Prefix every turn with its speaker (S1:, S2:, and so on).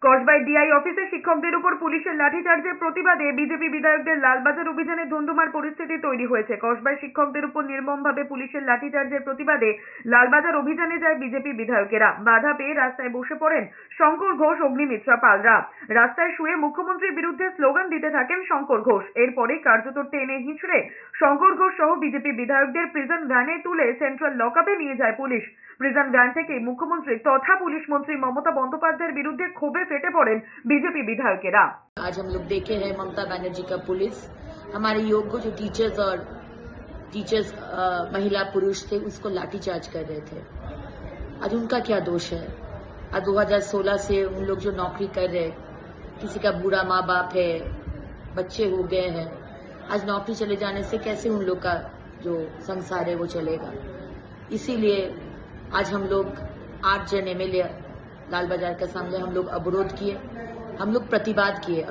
S1: কসবায় DI অফিসে শিক্ষকদের উপর পুলিশের লাঠিচার্জের প্রতিবাদে বিজেপি বিধায়কদের লালবাজার অভিযানে ধুন্ধুমার পরিস্থিতি তৈরি হয়েছে। কসবায় শিক্ষকদের উপর নির্মমভাবে পুলিশের লাঠিচার্জের প্রতিবাদে লালবাজার অভিযানে যায় বিজেপি বিধায়কেরা। বাধা পেয়ে রাস্তায় বসে পড়েন শঙ্কর ঘোষ, অগ্নিমিত্রা পালরা। রাস্তায় শুয়ে মুখ্যমন্ত্রীর বিরুদ্ধে স্লোগান দিতে থাকেন শঙ্কর ঘোষ। এরপরে কার্যত টেনে হিঁচড়ে শঙ্কর ঘোষ সহ বিজেপি বিধায়কদের প্রিজন ভ্যানে তুলে সেন্ট্রাল লকআপে নিয়ে যায় পুলিশ। প্রিজন ভ্যান থেকে মুখ্যমন্ত্রী তথা পুলিশ মন্ত্রী মমতা বন্দ্যোপাধ্যায়ের বিরুদ্ধে ক্ষোভে फेटे पड़ेन बीजेपी विधायकेरा।
S2: आज हम लोग देखे हैं ममता बनर्जी का पुलिस हमारे योग्य जो टीचर्स महिला पुरुष थे उसको लाठीचार्ज कर रहे थे। आज उनका क्या दोष है? आज 2016 से उन लोग जो नौकरी कर रहे, किसी का बूढ़ा माँ बाप है, बच्चे हो गए हैं, आज नौकरी चले जाने से कैसे उन लोग का जो संसार है वो चलेगा। इसीलिए आज हम लोग 8 जन MLA लाल बाजार के सामने हम लोग अवरोध किए, हम लोग प्रतिवाद किए।